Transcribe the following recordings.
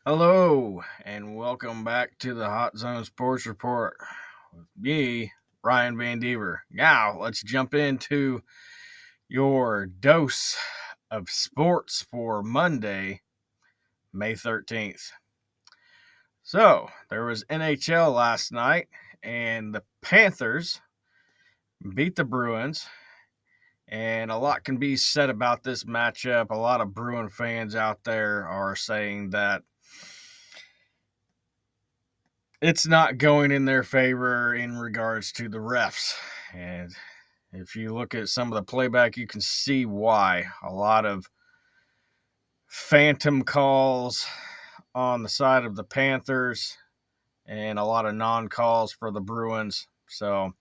Hello, and welcome back to the Hot Zone Sports Report with me, Ryan Van Deaver. Now, let's jump into your dose of sports for Monday, May 13th. So, there was NHL last night, and the Panthers beat the Bruins, and a lot can be said about this matchup. A lot of Bruin fans out there are saying that it's not going in their favor in regards to the refs. And if you look at some of the playback, you can see why. A lot of phantom calls on the side of the Panthers and a lot of non calls for the Bruins. So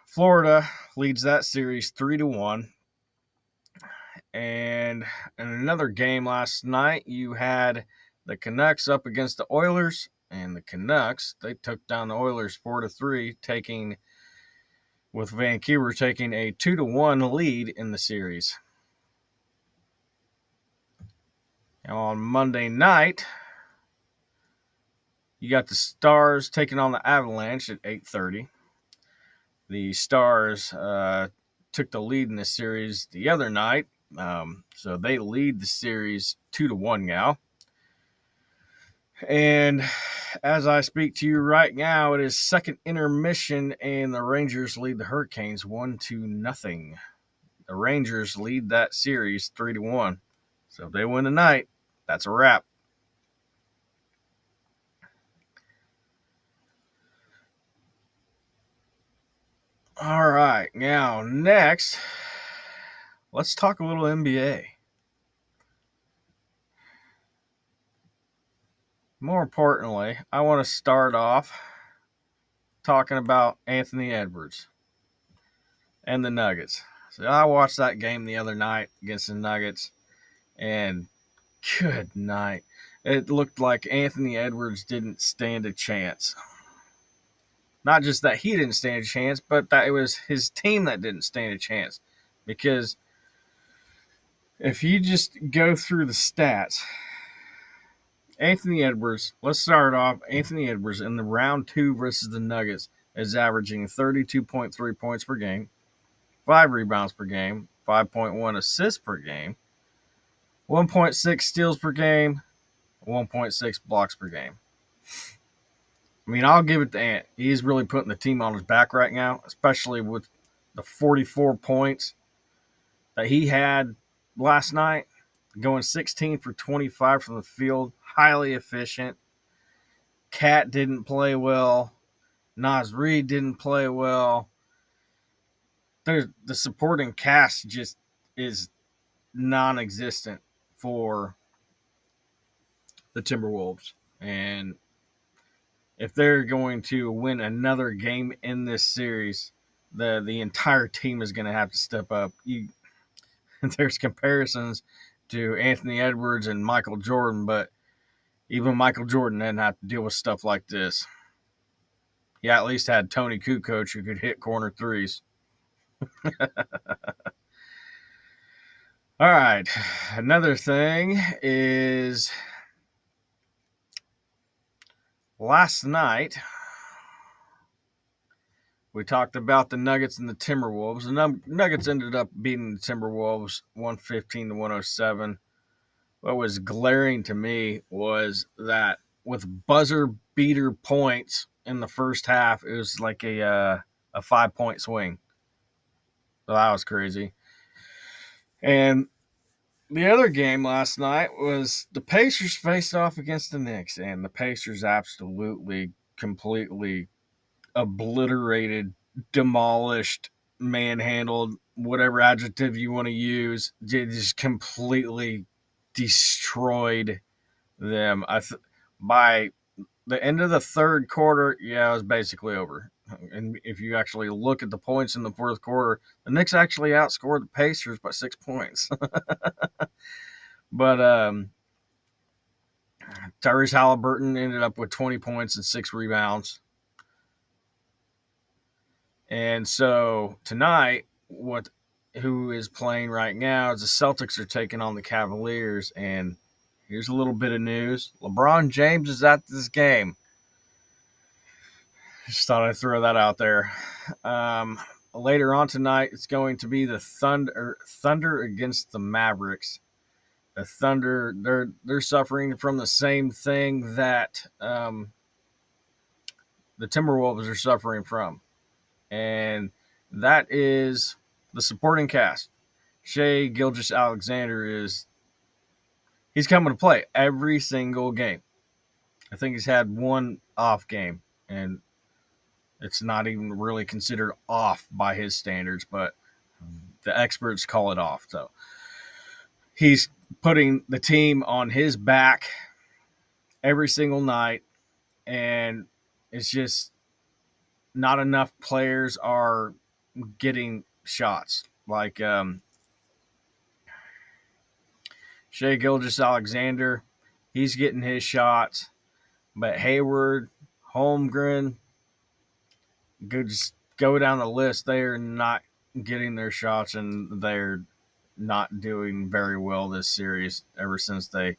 Florida leads that series 3-1. And in another game last night, you had the Canucks up against the Oilers, and the Canucks, they took down the Oilers 4-3, with Vancouver taking a 2-1 lead in the series. Now on Monday night, you got the Stars taking on the Avalanche at 8:30. The Stars took the lead in the series the other night, so they lead the series 2-1 now. And as I speak to you right now, it is second intermission, and the Rangers lead the Hurricanes 1-0. The Rangers lead that series 3-1. So if they win tonight, that's a wrap. All right, now next, let's talk a little NBA. More importantly, I want to start off talking about Anthony Edwards and the Nuggets. So I watched that game the other night against the Nuggets, and good night. It looked like Anthony Edwards didn't stand a chance. Not just that he didn't stand a chance, but that it was his team that didn't stand a chance. Because if you just go through the stats, Anthony Edwards, let's start off. Anthony Edwards in the round two versus the Nuggets is averaging 32.3 points per game, 5 rebounds per game, 5.1 assists per game, 1.6 steals per game, 1.6 blocks per game. I mean, I'll give it to Ant. He's really putting the team on his back right now, especially with the 44 points that he had last night, going 16 for 25 from the field, highly efficient. Cat didn't play well. Naz Reid didn't play well. The supporting cast just is non-existent for the Timberwolves. And if they're going to win another game in this series, the entire team is going to have to step up. There's comparisons to Anthony Edwards and Michael Jordan, but even Michael Jordan didn't have to deal with stuff like this. He at least had Tony Kukoc who could hit corner threes. All right. Another thing is last night we talked about the Nuggets and the Timberwolves. The Nuggets ended up beating the Timberwolves 115 to 107. What was glaring to me was that with buzzer beater points in the first half, it was like a 5-point swing. So that was crazy. And the other game last night was the Pacers faced off against the Knicks, and the Pacers absolutely, completely obliterated, demolished, manhandled, whatever adjective you want to use, just completely destroyed them. By the end of the third quarter, yeah, it was basically over. And if you actually look at the points in the fourth quarter, the Knicks actually outscored the Pacers by 6 points. But Tyrese Halliburton ended up with 20 points and 6 rebounds. And so tonight, who is playing right now is the Celtics are taking on the Cavaliers, and here's a little bit of news. LeBron James is at this game. Just thought I'd throw that out there. Later on tonight, it's going to be the Thunder against the Mavericks. The Thunder, they're suffering from the same thing that the Timberwolves are suffering from, and that is the supporting cast. Shai Gilgeous-Alexander he's coming to play every single game. I think he's had one off game, and it's not even really considered off by his standards, but the experts call it off. So he's putting the team on his back every single night, and it's just not enough players are getting shots. Like Shai Gilgeous-Alexander, he's getting his shots, but Hayward, Holmgren, just go down the list. They are not getting their shots, and they're not doing very well this series ever since they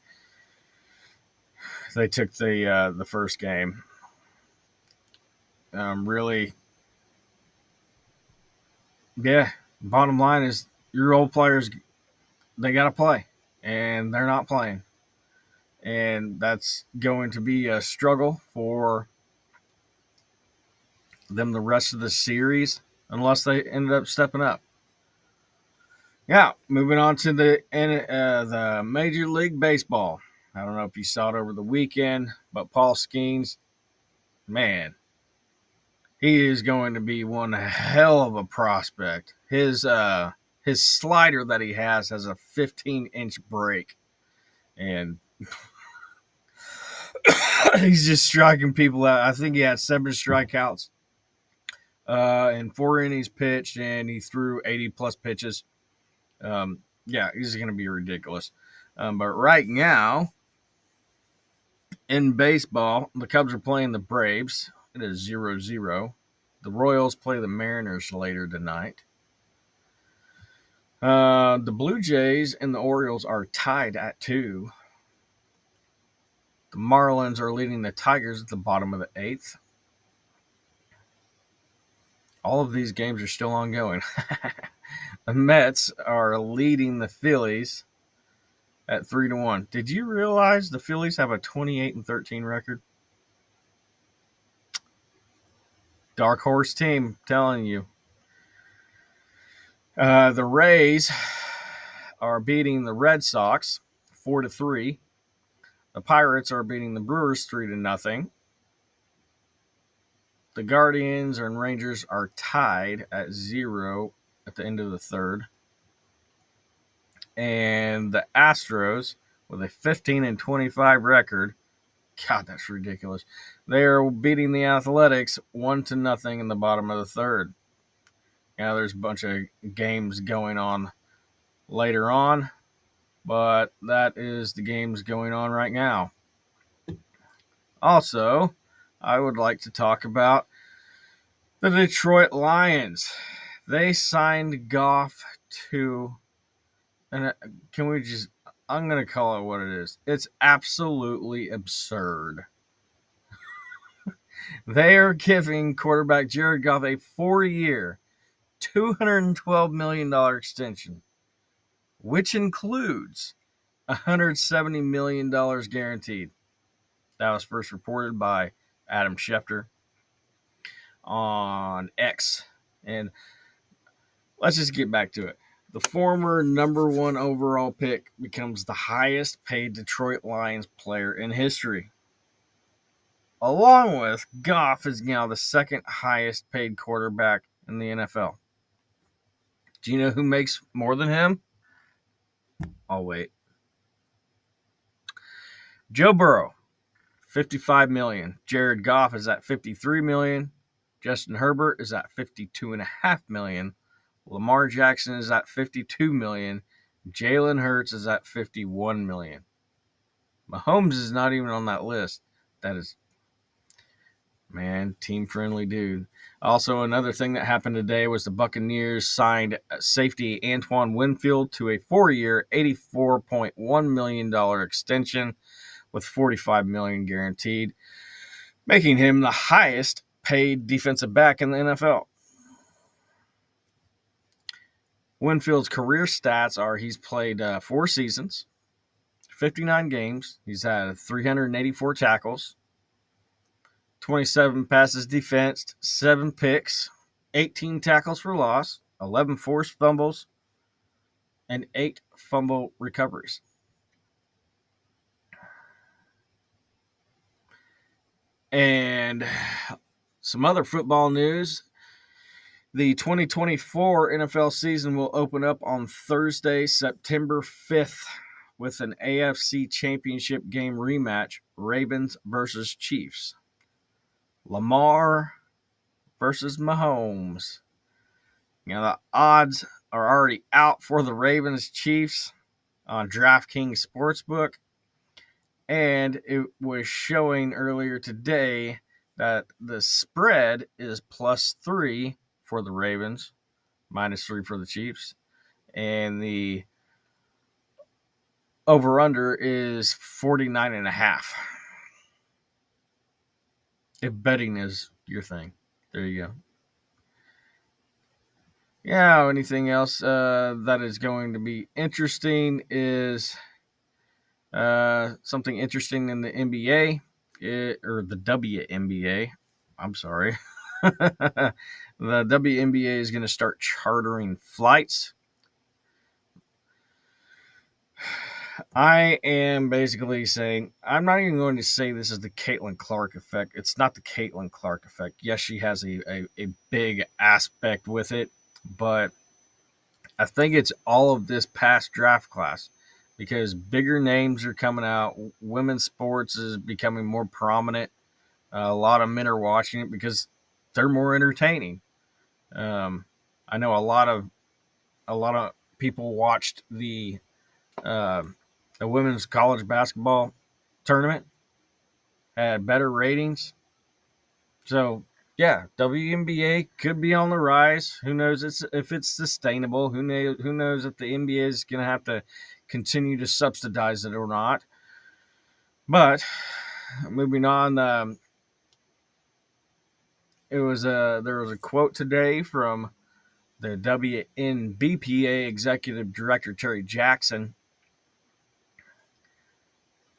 took the first game. Really, yeah. Bottom line is your old players, they got to play, and they're not playing, and that's going to be a struggle for them the rest of the series unless they ended up stepping up. Yeah, moving on to the Major League Baseball. I don't know if you saw it over the weekend, but Paul Skeens, man, he is going to be one hell of a prospect. His slider that he has a 15-inch break, and he's just striking people out. I think he had 7 strikeouts in 4 innings pitched, and he threw 80-plus pitches. Yeah, he's going to be ridiculous. But right now, in baseball, the Cubs are playing the Braves. It is 0-0. The Royals play the Mariners later tonight. The Blue Jays and the Orioles are tied at 2. The Marlins are leading the Tigers at the bottom of the 8th. All of these games are still ongoing. The Mets are leading the Phillies at 3-1. Did you realize the Phillies have a 28-13 record? Dark horse team, telling you. The Rays are beating the Red Sox 4-3. The Pirates are beating the Brewers 3-0. The Guardians and Rangers are tied at 0 at the end of the 3rd. And the Astros, with a 15-25 record, God, that's ridiculous. They are beating the Athletics 1-0 in the bottom of the 3rd. Now there's a bunch of games going on later on, but that is the games going on right now. Also, I would like to talk about the Detroit Lions. They signed Goff to, and I'm going to call it what it is. It's absolutely absurd. They are giving quarterback Jared Goff a 4-year, $212 million extension, which includes $170 million guaranteed. That was first reported by Adam Schefter on X. And let's just get back to it. The former number 1 overall pick becomes the highest paid Detroit Lions player in history. Along with Goff is now the 2nd highest paid quarterback in the NFL. Do you know who makes more than him? I'll wait. Joe Burrow, $55 million. Jared Goff is at $53 million. Justin Herbert is at $52.5 million. Lamar Jackson is at $52 million. Jalen Hurts is at $51 million. Mahomes is not even on that list. That is Man, team-friendly dude. Also, another thing that happened today was the Buccaneers signed safety Antoine Winfield to a 4-year, $84.1 million extension with $45 million guaranteed, making him the highest paid defensive back in the NFL. Winfield's career stats are he's played 4 seasons, 59 games. He's had 384 tackles, 27 passes defensed, 7 picks, 18 tackles for loss, 11 forced fumbles, and 8 fumble recoveries. And some other football news. The 2024 NFL season will open up on Thursday, September 5th, with an AFC Championship game rematch, Ravens versus Chiefs. Lamar versus Mahomes. You know, the odds are already out for the Ravens Chiefs on DraftKings Sportsbook. And it was showing earlier today that the spread is +3 for the Ravens, -3 for the Chiefs. And the over-under is 49.5. If betting is your thing. There you go. Yeah, anything else that is going to be interesting is something interesting in the NBA, or the WNBA. I'm sorry. The WNBA is going to start chartering flights. I am basically saying, I'm not even going to say this is the Caitlin Clark effect. It's not the Caitlin Clark effect. Yes, she has a big aspect with it, but I think it's all of this past draft class because bigger names are coming out. Women's sports is becoming more prominent. A lot of men are watching it because they're more entertaining. I know a lot of people watched uh, the women's college basketball tournament, had better ratings. So yeah, WNBA could be on the rise. Who knows if it's sustainable? Who knows if the NBA is going to have to continue to subsidize it or not? But moving on, there was a quote today from the WNBPA executive director Terry Jackson,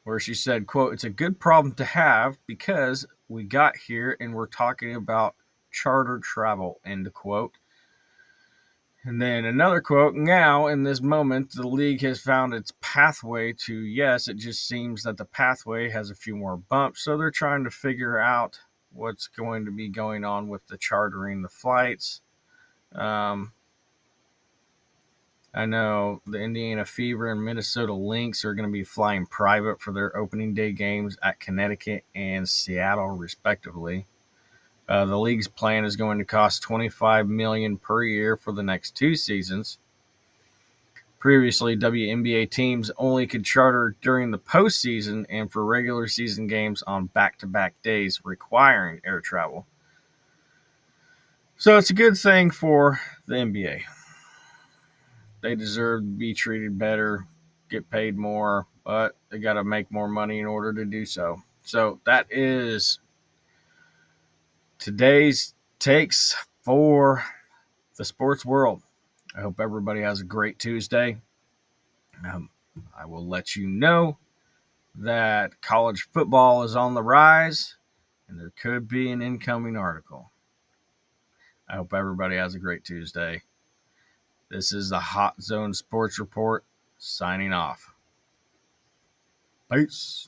where she said, quote, "It's a good problem to have because we got here and we're talking about charter travel," end quote. And then another quote, "Now, in this moment, the league has found its pathway to yes, it just seems that the pathway has a few more bumps, so they're trying to figure out what's going to be going on with the chartering the flights." I know the Indiana Fever and Minnesota Lynx are going to be flying private for their opening day games at Connecticut and Seattle, respectively. The league's plan is going to cost $25 million per year for the next 2 seasons. Previously, WNBA teams only could charter during the postseason and for regular season games on back-to-back days, requiring air travel. So it's a good thing for the NBA. They deserve to be treated better, get paid more, but they got to make more money in order to do so. So that is today's takes for the sports world. I hope everybody has a great Tuesday. I will let you know that college football is on the rise and there could be an incoming article. I hope everybody has a great Tuesday. This is the Hot Zone Sports Report signing off. Peace.